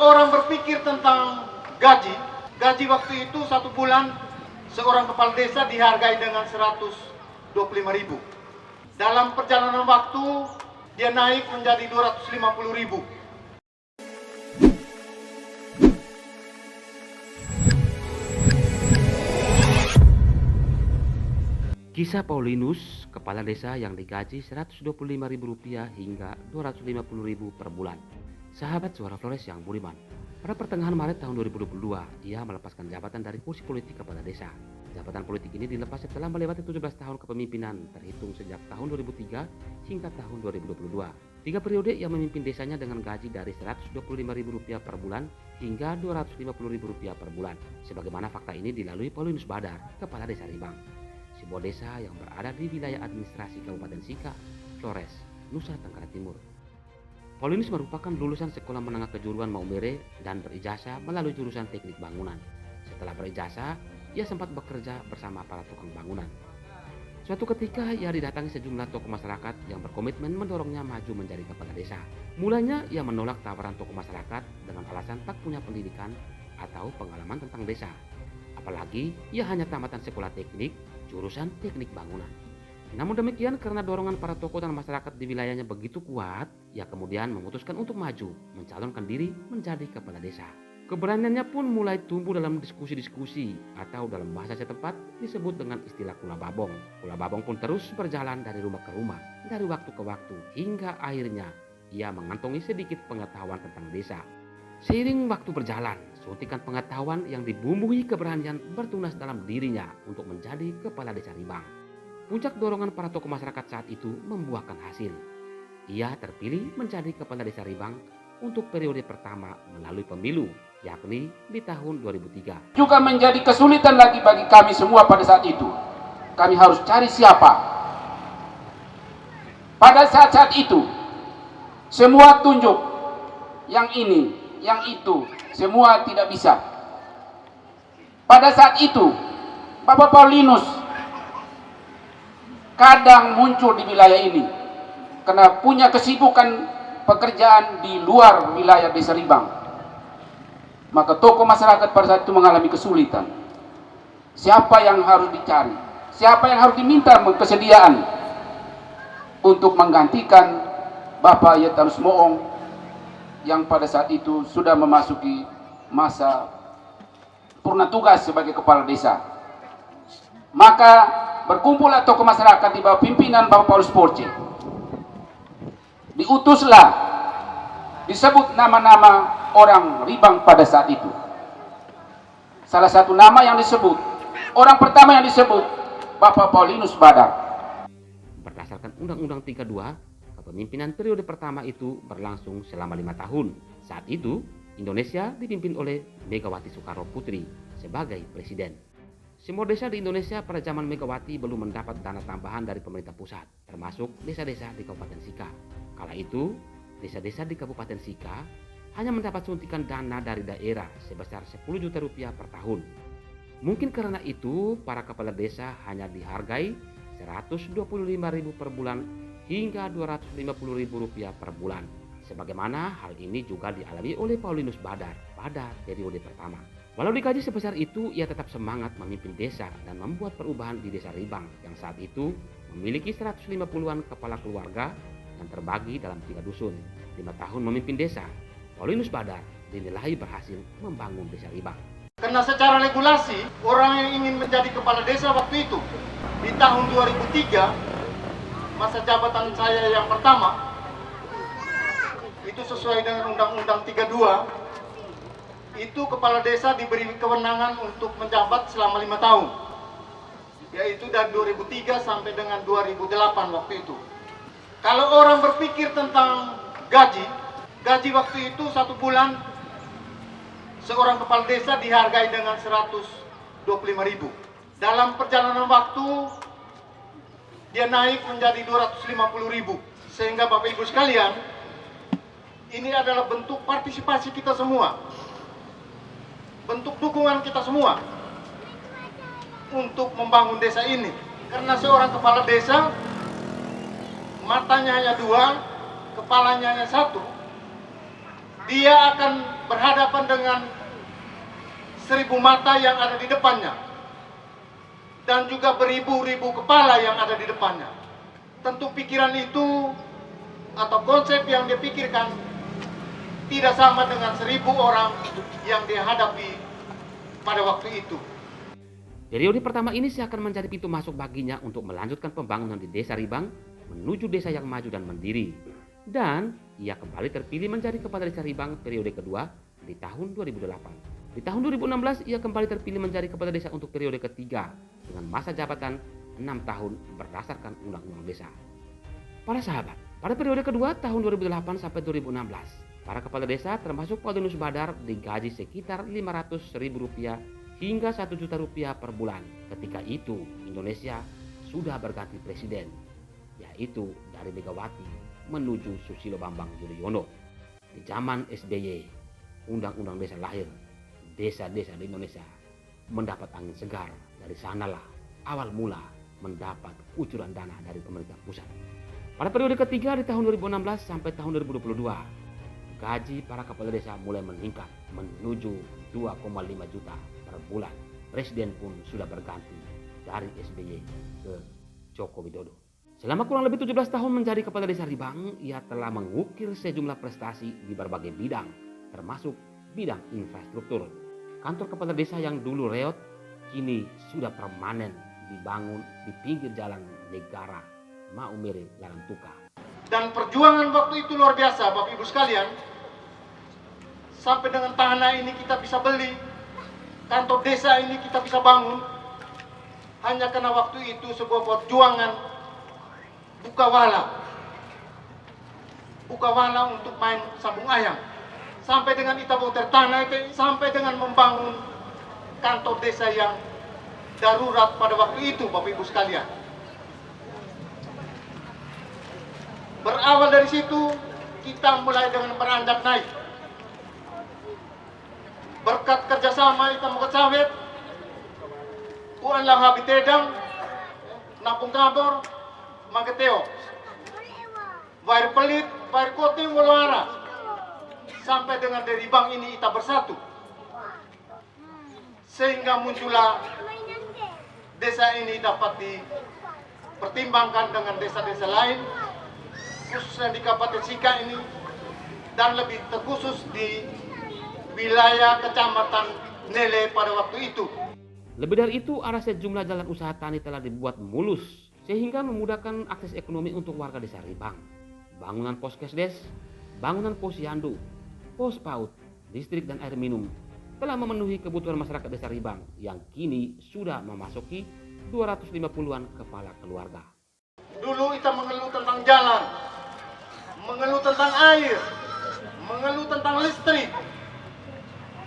orang berpikir tentang gaji waktu itu 1 bulan seorang kepala desa dihargai dengan 125.000. Dalam perjalanan waktu dia naik menjadi 250.000. Kisah Paulinus, kepala desa yang digaji Rp125.000 hingga Rp250.000 per bulan. Sahabat Suara Flores yang budiman, pada pertengahan Maret tahun 2022, ia melepaskan jabatan dari kursi politik kepala desa. Jabatan politik ini dilepas setelah melewati 17 tahun kepemimpinan, terhitung sejak tahun 2003 hingga tahun 2022. 3 periode ia memimpin desanya dengan gaji dari Rp125.000 per bulan hingga Rp250.000 per bulan. Sebagaimana fakta ini dilalui Paulinus Badar, kepala desa Ribang, sebuah desa yang berada di wilayah administrasi Kabupaten Sika, Flores, Nusa Tenggara Timur. Paulinus merupakan lulusan sekolah menengah kejuruan Maumere dan berijazah melalui jurusan teknik bangunan. Setelah berijazah, ia sempat bekerja bersama para tukang bangunan. Suatu ketika ia didatangi sejumlah tokoh masyarakat yang berkomitmen mendorongnya maju menjadi kepala desa. Mulanya ia menolak tawaran tokoh masyarakat dengan alasan tak punya pendidikan atau pengalaman tentang desa. Apalagi ia hanya tamatan sekolah teknik, jurusan teknik bangunan. Namun demikian, karena dorongan para tokoh dan masyarakat di wilayahnya begitu kuat, ia kemudian memutuskan untuk maju, mencalonkan diri menjadi kepala desa. Keberaniannya pun mulai tumbuh dalam diskusi-diskusi atau dalam bahasa setempat disebut dengan istilah kula babong. Kula babong pun terus berjalan dari rumah ke rumah, dari waktu ke waktu, hingga akhirnya ia mengantongi sedikit pengetahuan tentang desa. Seiring waktu berjalan, suntikan pengetahuan yang dibumbui keberanian bertunas dalam dirinya untuk menjadi kepala desa Ribang. Puncak dorongan para tokoh masyarakat saat itu membuahkan hasil. Ia terpilih menjadi kepala desa Ribang untuk periode pertama melalui pemilu, yakni di tahun 2003. Juga menjadi kesulitan lagi bagi kami semua pada saat itu. Kami harus cari siapa. Pada saat itu, semua tunjuk yang ini, yang itu, semua tidak bisa. Pada saat itu, Bapak Paulinus kadang muncul di wilayah ini karena punya kesibukan pekerjaan di luar wilayah desa Ribang. Maka tokoh masyarakat pada saat itu mengalami kesulitan. Siapa yang harus dicari? Siapa yang harus diminta kesediaan untuk menggantikan Bapak Yetanus Moong yang pada saat itu sudah memasuki masa purna tugas sebagai kepala desa. Maka berkumpullah tokoh masyarakat di bawah pimpinan Bapak Paulus Porce. Diutuslah, disebut nama-nama orang Ribang pada saat itu. Salah satu nama yang disebut, orang pertama yang disebut, Bapak Paulinus Badar. Berdasarkan Undang-Undang 32, kepemimpinan periode pertama itu berlangsung selama 5 tahun. Saat itu, Indonesia dipimpin oleh Megawati Soekarno Putri sebagai presiden. Semua desa di Indonesia pada zaman Megawati belum mendapat dana tambahan dari pemerintah pusat, termasuk desa-desa di Kabupaten Sika. Kala itu, desa-desa di Kabupaten Sika hanya mendapat suntikan dana dari daerah sebesar Rp10 juta per tahun. Mungkin karena itu, para kepala desa hanya dihargai Rp125.000 per bulan hingga Rp250.000 per bulan. Sebagaimana hal ini juga dialami oleh Paulinus Badar pada periode pertama. Walau digaji sebesar itu, ia tetap semangat memimpin desa dan membuat perubahan di desa Ribang yang saat itu memiliki 150-an kepala keluarga yang terbagi dalam 3 dusun. 5 tahun memimpin desa, Paulinus Badar dinilai berhasil membangun desa Ribang. Karena secara regulasi, orang yang ingin menjadi kepala desa waktu itu, di tahun 2003, masa jabatan saya yang pertama, itu sesuai dengan Undang-Undang 32, itu kepala desa diberi kewenangan untuk menjabat selama 5 tahun, yaitu dari 2003 sampai dengan 2008 waktu itu. Kalau orang berpikir tentang gaji waktu itu 1 bulan seorang kepala desa dihargai dengan 125.000. Dalam perjalanan waktu dia naik menjadi 250.000. Sehingga Bapak Ibu sekalian, ini adalah bentuk partisipasi kita semua, bentuk dukungan kita semua untuk membangun desa ini. Karena seorang kepala desa, matanya hanya 2, kepalanya hanya 1. Dia akan berhadapan dengan 1000 mata yang ada di depannya dan juga beribu-ribu kepala yang ada di depannya. Tentu pikiran itu atau konsep yang dia pikirkan tidak sama dengan 1000 orang yang dia hadapi pada waktu itu. Periode pertama ini seakan menjadi pintu masuk baginya untuk melanjutkan pembangunan di Desa Ribang menuju desa yang maju dan mandiri. Dan ia kembali terpilih menjadi Kepala Desa Ribang periode kedua di tahun 2008. Di tahun 2016 ia kembali terpilih menjadi Kepala Desa untuk periode ketiga dengan masa jabatan 6 tahun berdasarkan Undang-Undang Desa. Para sahabat, pada periode kedua tahun 2008 sampai 2016, para kepala desa termasuk Paulinus Badar digaji sekitar Rp500.000 hingga Rp1.000.000 per bulan. Ketika itu Indonesia sudah berganti presiden, yaitu dari Megawati menuju Susilo Bambang Yudhoyono. Di zaman SBY, Undang-Undang Desa lahir. Desa-desa di Indonesia mendapat angin segar. Dari sanalah awal mula mendapat kucuran dana dari pemerintah pusat. Pada periode ketiga di tahun 2016 sampai tahun 2022, gaji para kepala desa mulai meningkat menuju 2,5 juta per bulan. Presiden pun sudah berganti dari SBY ke Joko Widodo. Selama kurang lebih 17 tahun menjadi Kepala Desa Ribang, ia telah mengukir sejumlah prestasi di berbagai bidang, termasuk bidang infrastruktur. Kantor kepala desa yang dulu reot, kini sudah permanen dibangun di pinggir jalan negara Maumere Larantuka. Dan perjuangan waktu itu luar biasa, Bapak Ibu sekalian. Sampai dengan tanah ini kita bisa beli, kantor desa ini kita bisa bangun, hanya karena waktu itu sebuah perjuangan buka wala untuk main sambung ayam. Sampai dengan kita bongkar tanah itu, sampai dengan membangun kantor desa yang darurat pada waktu itu, Bapak Ibu sekalian. Berawal dari situ, kita mulai dengan beranjak naik. Berkat kerjasama kita mau sawit, Puan Lang Habitedang, Napung Tabor, Mageteo, Bair Pelit, Bair Koting, Woloara. Sampai dengan dari Ribang ini kita bersatu. Sehingga muncullah desa ini dapat dipertimbangkan dengan desa-desa lain, khususnya di Kabupaten Sika ini, dan lebih terkhusus di wilayah Kecamatan Nele pada waktu itu. Lebih dari itu, arah sejumlah jalan usaha tani telah dibuat mulus sehingga memudahkan akses ekonomi untuk warga desa Ribang. Bangunan poskesdes, bangunan posyandu, pos PAUD, listrik dan air minum telah memenuhi kebutuhan masyarakat desa Ribang yang kini sudah memasuki 250-an kepala keluarga. Dulu kita mengeluh tentang jalan, mengeluh tentang air, mengeluh tentang listrik.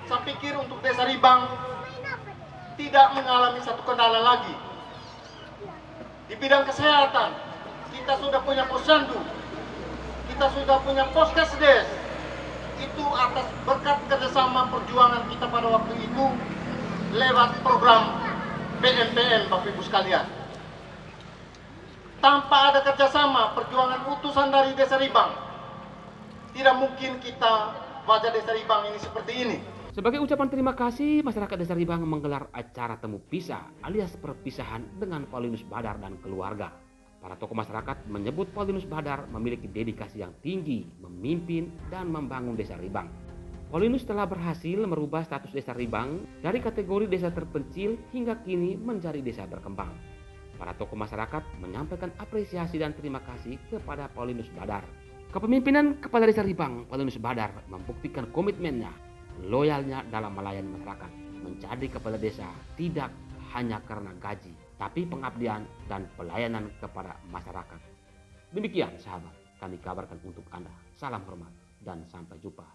Saya pikir untuk desa Ribang tidak mengalami satu kendala lagi. Di bidang kesehatan, kita sudah punya posyandu, kita sudah punya poskesdes. Itu atas berkat kerjasama perjuangan kita pada waktu itu lewat program PMPM, Bapak Ibu sekalian. Tanpa ada kerjasama perjuangan utusan dari desa Ribang, tidak mungkin kita wajah desa Ribang ini seperti ini. Sebagai ucapan terima kasih, masyarakat desa Ribang menggelar acara temu pisah alias perpisahan dengan Paulinus Badar dan keluarga. Para tokoh masyarakat menyebut Paulinus Badar memiliki dedikasi yang tinggi memimpin dan membangun desa Ribang. Paulinus telah berhasil merubah status desa Ribang dari kategori desa terpencil hingga kini menjadi desa berkembang. Para tokoh masyarakat menyampaikan apresiasi dan terima kasih kepada Paulinus Badar. Kepemimpinan Kepala Desa Ribang, Paulinus Badar, membuktikan komitmennya, loyalnya dalam melayani masyarakat. Menjadi kepala desa tidak hanya karena gaji, tapi pengabdian dan pelayanan kepada masyarakat. Demikian sahabat, kami kabarkan untuk Anda. Salam hormat dan sampai jumpa.